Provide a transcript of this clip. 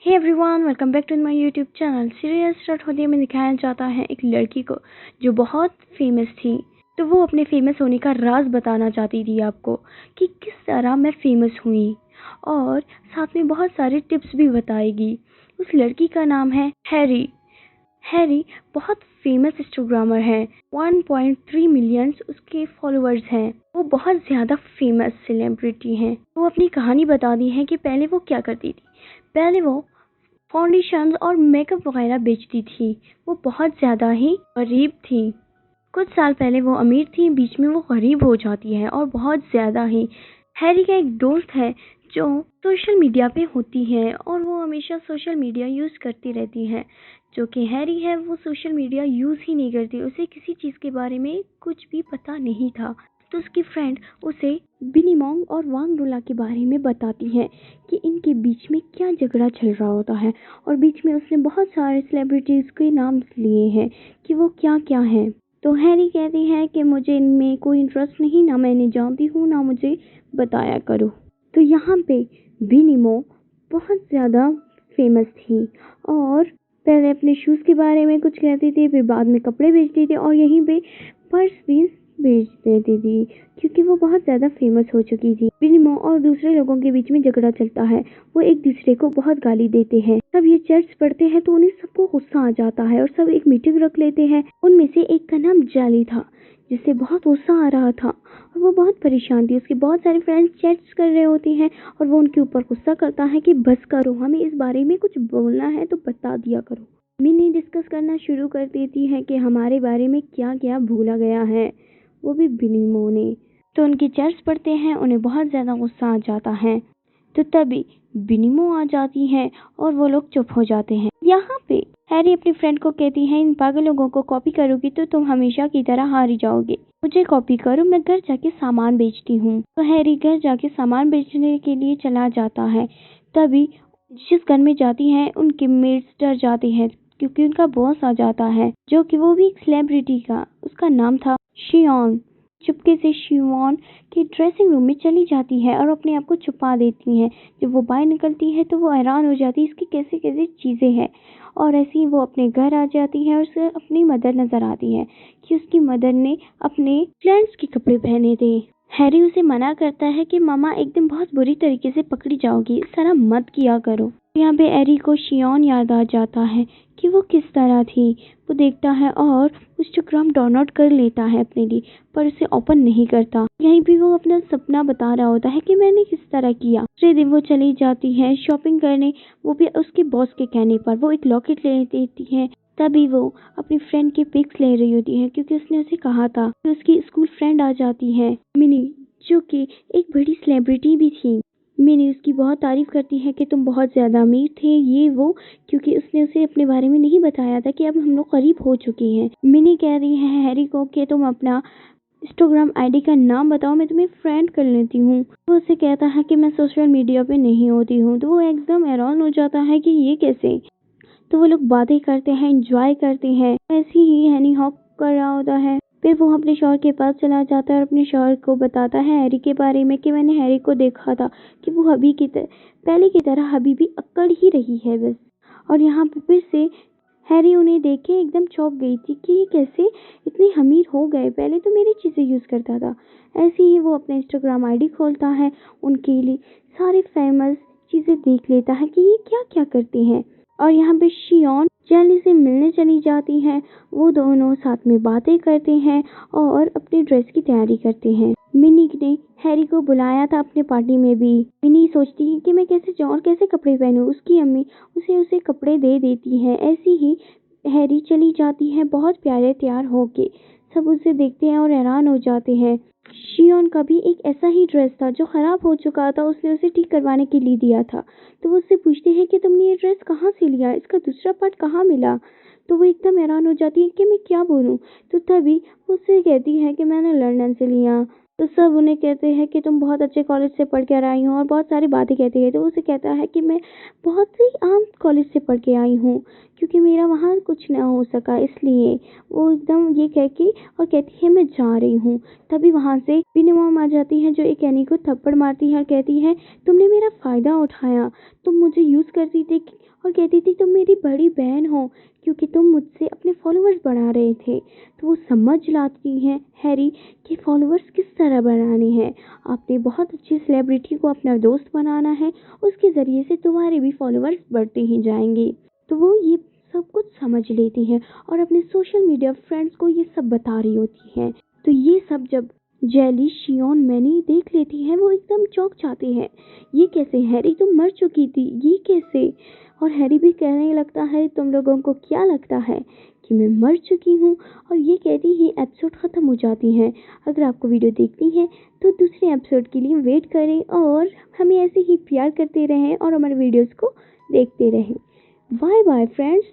Hey everyone, welcome back to my YouTube channel. Serial start होने में दिखाया जाता है एक लड़की को जो बहुत फेमस थी। तो वो अपने फेमस होने का राज बताना चाहती थी आपको कि किस तरह मैं फेमस हुई, और साथ में बहुत सारे टिप्स भी बताएगी। उस लड़की का नाम है हैरी। हैरी बहुत फेमस इंस्टाग्रामर है। 1.3 मिलियन उसके फॉलोअर्स हैं। वो बहुत ज़्यादा फेमस सेलिब्रिटी हैं। वो अपनी कहानी बताती है कि पहले वो क्या करती थी। पहले वो फाउंडेशन और मेकअप वगैरह बेचती थी। वो बहुत ज़्यादा ही गरीब थी। कुछ साल पहले वो अमीर थी, बीच में वो गरीब हो जाती है और बहुत ज़्यादा ही। हैरी का एक दोस्त है जो सोशल मीडिया पे होती है और वो हमेशा सोशल मीडिया यूज़ करती रहती है। जो कि हैरी है वो सोशल मीडिया यूज़ ही नहीं करती, उसे किसी चीज़ के बारे में कुछ भी पता नहीं था। तो उसकी फ्रेंड उसे बिनीमोंग और वांगडुला के बारे में बताती है कि इनके बीच में क्या झगड़ा चल रहा होता है, और बीच में उसने बहुत सारे सेलिब्रिटीज़ के नाम लिए हैं कि वो क्या क्या हैं। तो हैरी कहती है कि मुझे इनमें कोई इंटरेस्ट नहीं, ना मैं इन्हें जानती हूँ, ना मुझे बताया करो। तो यहाँ पे बिनीमो बहुत ज़्यादा फेमस थी और पहले अपने शूज़ के बारे में कुछ कहती थी, फिर बाद में कपड़े बेचती थी और यहीं पे पर्स भी बेच देती थी, क्योंकि वो बहुत ज़्यादा फेमस हो चुकी थी। बिनीमो और दूसरे लोगों के बीच में झगड़ा चलता है। वो एक दूसरे को बहुत गाली देते हैं। सब ये चर्च पढ़ते हैं तो उन्हें सबको गुस्सा आ जाता है और सब एक मीटिंग रख लेते हैं। उनमें से एक का नाम जाली था, जिससे बहुत गुस्सा आ रहा था और वो बहुत परेशान थी। उसके बहुत सारे फ्रेंड्स चैट्स कर रहे होते हैं और वो उनके ऊपर गुस्सा करता है कि बस करो, हमें इस बारे में कुछ बोलना है तो बता दिया करो। मिनी डिस्कस करना शुरू कर देती है कि हमारे बारे में क्या क्या भूला गया है, वो भी बिनीमो ने। तो उनके चर्च पढ़ते हैं, उन्हें बहुत ज़्यादा गुस्सा आ जाता है। तो तभी बिनीमो आ जाती है और वो लोग चुप हो जाते हैं। यहाँ पे हैरी अपनी फ्रेंड को कहती है, इन पागल लोगों को कॉपी करोगी तो तुम हमेशा की तरह हार ही जाओगे। मुझे कॉपी करो, मैं घर जाके सामान बेचती हूँ। तो हैरी घर जाके सामान बेचने के लिए चला जाता है। तभी जिस घर में जाती है उनके मेड्स डर जाते हैं, क्योंकि उनका बॉस आ जाता है, जो कि वो भी एक सेलिब्रिटी का, उसका नाम था शियॉन। चुपके से शियॉन के ड्रेसिंग रूम में चली जाती है और अपने आप को छुपा देती है। जब वो बाहर निकलती है तो वो हैरान हो जाती है इसकी कैसे कैसे चीज़ें हैं। और ऐसे ही वो अपने घर आ जाती है और उसे अपनी मदर नज़र आती है कि उसकी मदर ने अपने फ्रेंड्स के कपड़े पहने थे। हैरी उसे मना करता है कि मामा एक दिन बहुत बुरी तरीके से पकड़ी जाओगी, इस तरह मत किया करो। यहाँ पे हैरी को शियॉन याद आ जाता है कि वो किस तरह थी। वो देखता है और इंस्टाग्राम डाउनलोड कर लेता है अपने लिए, पर उसे ओपन नहीं करता। यहीं पे वो अपना सपना बता रहा होता है कि मैंने किस तरह किया। दूसरे दिन वो चली जाती है शॉपिंग करने, वो भी उसके बॉस के कहने पर। वो एक लॉकेट ले देती है। तभी वो अपनी फ्रेंड की पिक्स ले रही होती है, क्योंकि उसने उसे कहा था। कि उसकी स्कूल फ्रेंड आ जाती है मिनी, जो कि एक बड़ी सेलिब्रिटी भी थी। मिनी उसकी बहुत तारीफ करती है कि तुम बहुत ज़्यादा अमीर थे, ये वो, क्योंकि उसने उसे अपने बारे में नहीं बताया था कि अब हम लोग करीब हो चुके हैं। मिनी कह रही है हैरी को कि तुम अपना इंस्टाग्राम आईडी का नाम बताओ, मैं तुम्हें फ्रेंड कर लेती हूँ। वो उसे कहता है कि मैं सोशल मीडिया पे नहीं होती हूँ। तो वो एकदम हैरान हो जाता है कि ये कैसे। तो वो लोग बातें करते हैं, एंजॉय करते हैं। ऐसे ही हैनी हॉक कर रहा होता है। फिर वो अपने शौहर के पास चला जाता है और अपने शौहर को बताता है हैरी के बारे में कि मैंने हैरी को देखा था कि वो पहले की तरह अभी भी अक्कड़ ही रही है बस। और यहाँ पे फिर से हैरी उन्हें देख के एकदम चौंक गई थी कि ये कैसे इतने अमीर हो गए, पहले तो मेरी चीज़ें यूज़ करता था। ऐसे ही वो अपना इंस्टाग्राम आईडी खोलता है, उनके लिए सारे फेमस चीज़ें देख लेता है कि ये क्या क्या करते हैं। और यहाँ पे शियॉन जेली से मिलने चली जाती है। वो दोनों साथ में बातें करते हैं और अपनी ड्रेस की तैयारी करते हैं। मिनी ने हैरी को बुलाया था अपने पार्टी में भी। मिनी सोचती है कि मैं कैसे जाऊँ और कैसे कपड़े पहनूं। उसकी अम्मी उसे कपड़े दे देती है। ऐसी ही हैरी चली जाती है बहुत प्यारे तैयार होके। सब उसे देखते हैं और हैरान हो जाते हैं। शियॉन का भी एक ऐसा ही ड्रेस था जो खराब हो चुका था, उसने उसे ठीक करवाने के लिए दिया था। तो वो उससे पूछते हैं कि तुमने ये ड्रेस कहाँ से लिया, इसका दूसरा पार्ट कहाँ मिला। तो वो एकदम हैरान हो जाती है कि मैं क्या बोलूँ। तो तभी वो उससे कहती है कि मैंने लंदन से लिया। तो सब उन्हें कहते हैं कि तुम बहुत अच्छे कॉलेज से पढ़ कर आई हो और बहुत सारी बातें कहती है। तो उसे कहता है कि मैं बहुत ही आम कॉलेज से पढ़ के आई हूँ, क्योंकि मेरा वहाँ कुछ ना हो सका, इसलिए। वो एकदम ये कह के और कहती है मैं जा रही हूँ। तभी वहाँ से बिनी मॉम आ जाती है, जो एक एनी को थप्पड़ मारती है और कहती है तुमने मेरा फ़ायदा उठाया, तुम मुझे यूज़ करती थी और कहती थी तुम मेरी बड़ी बहन हो क्योंकि तुम मुझसे अपने फॉलोअर्स बढ़ा रहे थे। तो वो समझ लाती हैं हैरी कि फॉलोअर्स किस तरह बढ़ाने हैं। आपने बहुत अच्छी सेलिब्रिटी को अपना दोस्त बनाना है, उसके ज़रिए से तुम्हारे भी फॉलोअर्स बढ़ते ही जाएंगे। तो वो ये सब कुछ समझ लेती है और अपने सोशल मीडिया फ्रेंड्स को ये सब बता रही होती है। तो ये सब जब जेली, शियोन, मैनी देख लेती हैं वो एकदम चौंक जाती है। ये कैसे हैरी, तुम मर चुकी थी, ये कैसे? और हैरी भी कहने लगता है तुम लोगों को क्या लगता है कि मैं मर चुकी हूँ? और ये कहती ही एपिसोड ख़त्म हो जाती है। अगर आपको वीडियो देखनी है तो दूसरे एपिसोड के लिए वेट करें और हमें ऐसे ही प्यार करते रहें और हमारे वीडियोस को देखते रहें। Bye bye friends.